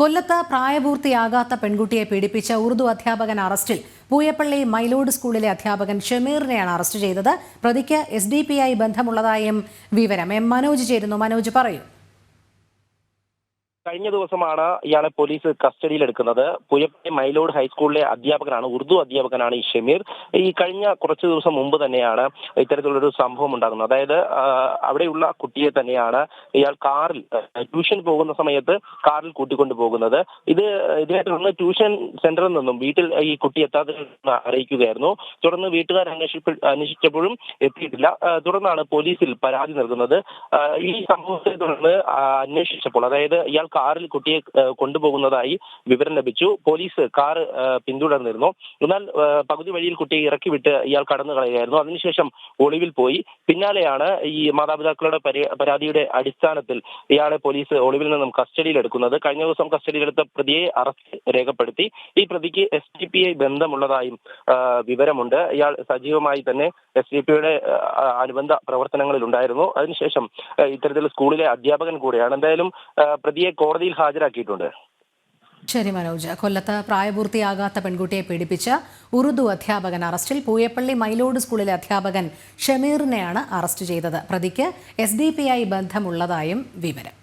കൊല്ലത്ത് പ്രായപൂർത്തിയാകാത്ത പെൺകുട്ടിയെ പീഡിപ്പിച്ച ഉറുദു അധ്യാപകൻ അറസ്റ്റിൽ. പൂയപ്പള്ളി മൈലോഡ് സ്കൂളിലെ അധ്യാപകൻ ഷമീറിനെയാണ് അറസ്റ്റ് ചെയ്തത്. പ്രതിക്ക് SDPI ബന്ധമുള്ളതായും വിവരം. മനോജ് ചേരുന്നു. മനോജ്, പറയൂ. കഴിഞ്ഞ ദിവസമാണ് ഇയാളെ പോലീസ് കസ്റ്റഡിയിലെടുക്കുന്നത്. പൂയപ്പള്ളി മൈലോഡ് ഹൈസ്കൂളിലെ അധ്യാപകനാണ്, ഉറുദു അധ്യാപകനാണ് ഈ ഷമീർ. ഈ കഴിഞ്ഞ കുറച്ച് ദിവസം മുമ്പ് തന്നെയാണ് ഇത്തരത്തിലുള്ളൊരു സംഭവം ഉണ്ടാകുന്നത്. അതായത് അവിടെയുള്ള കുട്ടിയെ തന്നെയാണ് ഇയാൾ കാറിൽ ട്യൂഷൻ പോകുന്ന സമയത്ത് കാറിൽ കൂട്ടിക്കൊണ്ടു പോകുന്നത്. ഇതിനെ തുടർന്ന് ട്യൂഷൻ സെന്ററിൽ നിന്നും വീട്ടിൽ ഈ കുട്ടി എത്താതെ അറിയിക്കുകയായിരുന്നു. തുടർന്ന് വീട്ടുകാർ അന്വേഷിച്ചപ്പോഴും എത്തിയിട്ടില്ല. തുടർന്നാണ് പോലീസിൽ പരാതി നൽകുന്നത്. ഈ സംഭവത്തെ തുടർന്ന് അന്വേഷിച്ചപ്പോൾ, അതായത് ഇയാൾ കാറിൽ കുട്ടിയെ കൊണ്ടുപോകുന്നതായി വിവരം ലഭിച്ചു. പോലീസ് കാർ പിന്തുടർന്നിരുന്നു. എന്നാൽ പകുതി വഴിയിൽ കുട്ടിയെ ഇറക്കി വിട്ട് ഇയാൾ കടന്നു കളയുകയായിരുന്നു. അതിനുശേഷം ഒളിവിൽ പോയി. പിന്നാലെയാണ് ഈ മാതാപിതാക്കളുടെ പരാതിയുടെ അടിസ്ഥാനത്തിൽ ഇയാളെ പോലീസ് ഒളിവിൽ നിന്നും കസ്റ്റഡിയിലെടുക്കുന്നത്. കഴിഞ്ഞ ദിവസം കസ്റ്റഡിയിലെടുത്ത പ്രതിയെ അറസ്റ്റ് രേഖപ്പെടുത്തി. ഈ പ്രതിക്ക് SDPI ബന്ധമുള്ളതായും വിവരമുണ്ട്. ഇയാൾ സജീവമായി തന്നെ SDPIയുടെ അനുബന്ധ പ്രവർത്തനങ്ങളിൽ ഉണ്ടായിരുന്നു. അതിനുശേഷം ഇത്തരത്തിൽ സ്കൂളിലെ അധ്യാപകൻ കൂടെയാണ്. എന്തായാലും പ്രതിയെ കോടതിയിൽ ഹാജരാക്കിയിട്ടുണ്ട്. ശരി മനോജ്. കൊല്ലത്ത് പ്രായപൂർത്തിയാകാത്ത പെൺകുട്ടിയെ പീഡിപ്പിച്ച ഉറുദു അധ്യാപകൻ അറസ്റ്റിൽ. പൂയപ്പള്ളി മൈലോഡ് സ്കൂളിലെ അധ്യാപകൻ ഷമീറിനെയാണ് അറസ്റ്റ് ചെയ്തത്. പ്രതിക്ക് SDPI ബന്ധമുള്ളതായും വിവരം.